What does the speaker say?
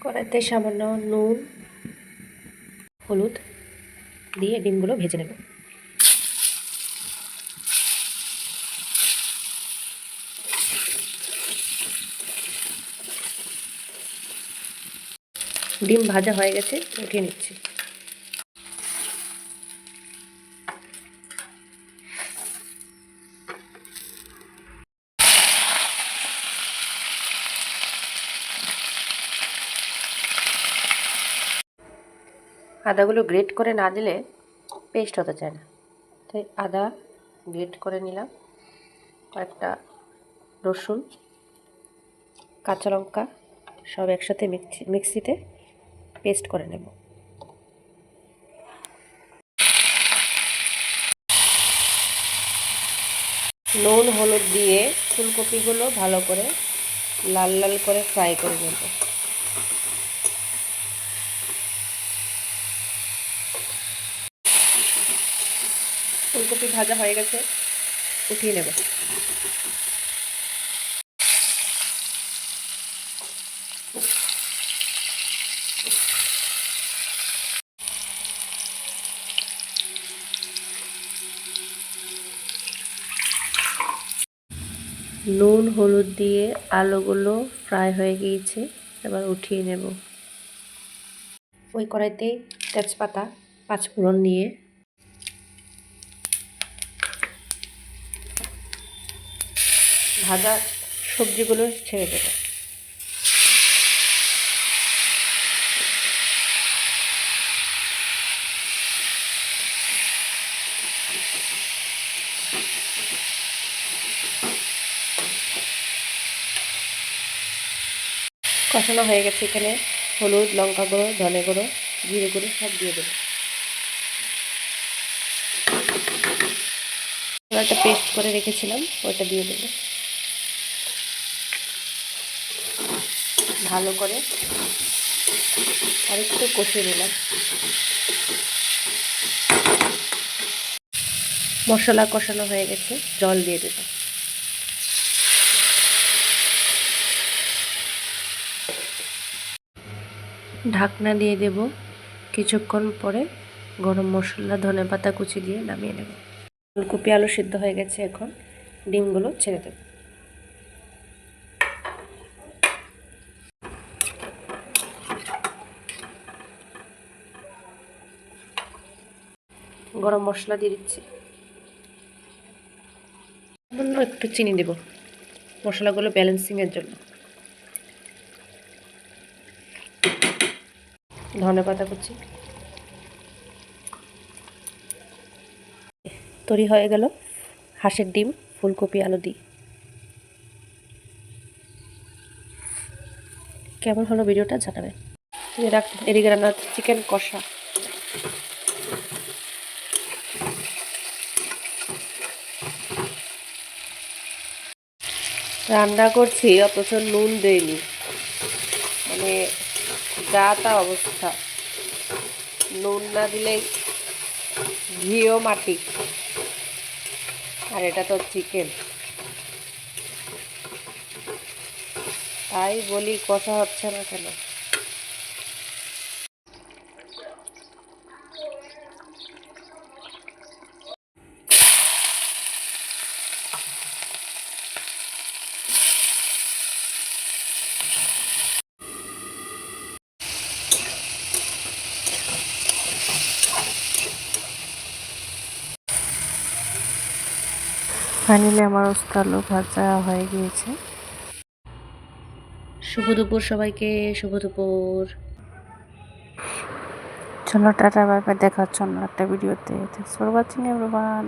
কড়াইতে সামান্য নুন, হলুদ দিয়ে ডিমগুলো ভেজে নেব। ডিম ভাজা হয়ে গেছে, উঠিয়ে নিচ্ছি। আদাগুলো গ্রেট করে না দিলে পেস্ট হতে চায় না, তাই আদা গ্রেট করে নিলাম, কয়েকটা রসুন, কাঁচা লঙ্কা সব একসাথে মিক্সিতে পেস্ট করে নেব। নুন হলুদ দিয়ে ফুলকপিগুলো ভালো করে লাল লাল করে ফ্রাই করে নেব। ফুলকপি ভাজা হয়ে গেছে, উঠিয়ে নেব। নুন হলুদ দিয়ে আলুগুলো ফ্রাই হয়ে গিয়েছে, এবার উঠিয়ে নেব। ওই কড়াইতে তেজপাতা, পাঁচফোড়ন দিয়ে ভাজা সবজিগুলো ছেড়ে দেব। কষানো হয়ে গেছে, এখানে হলুদ, লঙ্কা গুঁড়ো, ধনে গুঁড়ো, জিরে গুঁড়ো সব দিয়ে দেবো। একটা পেস্ট করে রেখেছিলাম, ওইটা দিয়ে দেবো। ভালো করে আরেকটু কষিয়ে নিলাম। মশলা কষানো হয়ে গেছে, জল দিয়ে দেবো। ঢাকনা দিয়ে দেব। কিছুক্ষণ পরে গরম মশলা, ধনেপাতা কুচি দিয়ে নামিয়ে নেব। ফুলকপি আলু সিদ্ধ হয়ে গেছে, এখন ডিমগুলো ছেড়ে দেব। গরম মশলা দিয়ে দিচ্ছি, একটু চিনি দেব মশলাগুলো ব্যালেন্সিংয়ের জন্য। ধনেপাতা কুচি। তৈরি হয়ে গেল হাঁসের ডিম ফুলকপি আলু দিয়ে। কেমন হলো ভিডিওটা জানাবেন। এদিকে রান্না চিকেন কষা। রান্না করছি অথচ নুন দেয়নি, মানে যা তা অবস্থা। নুন না দিলে ঘিও মাটি, আর এটা তো চিকেন, তাই বলি কষা হচ্ছে না কেন। ফাইনালি আমার উস্তা আলু ভাজা হয়ে গিয়েছে। শুভ দুপুর সবাইকে, শুভ দুপুর। চলো টাটা, বাই বাই, দেখা হচ্ছে অন্য একটা ভিডিওতে। Thanks for watching everyone.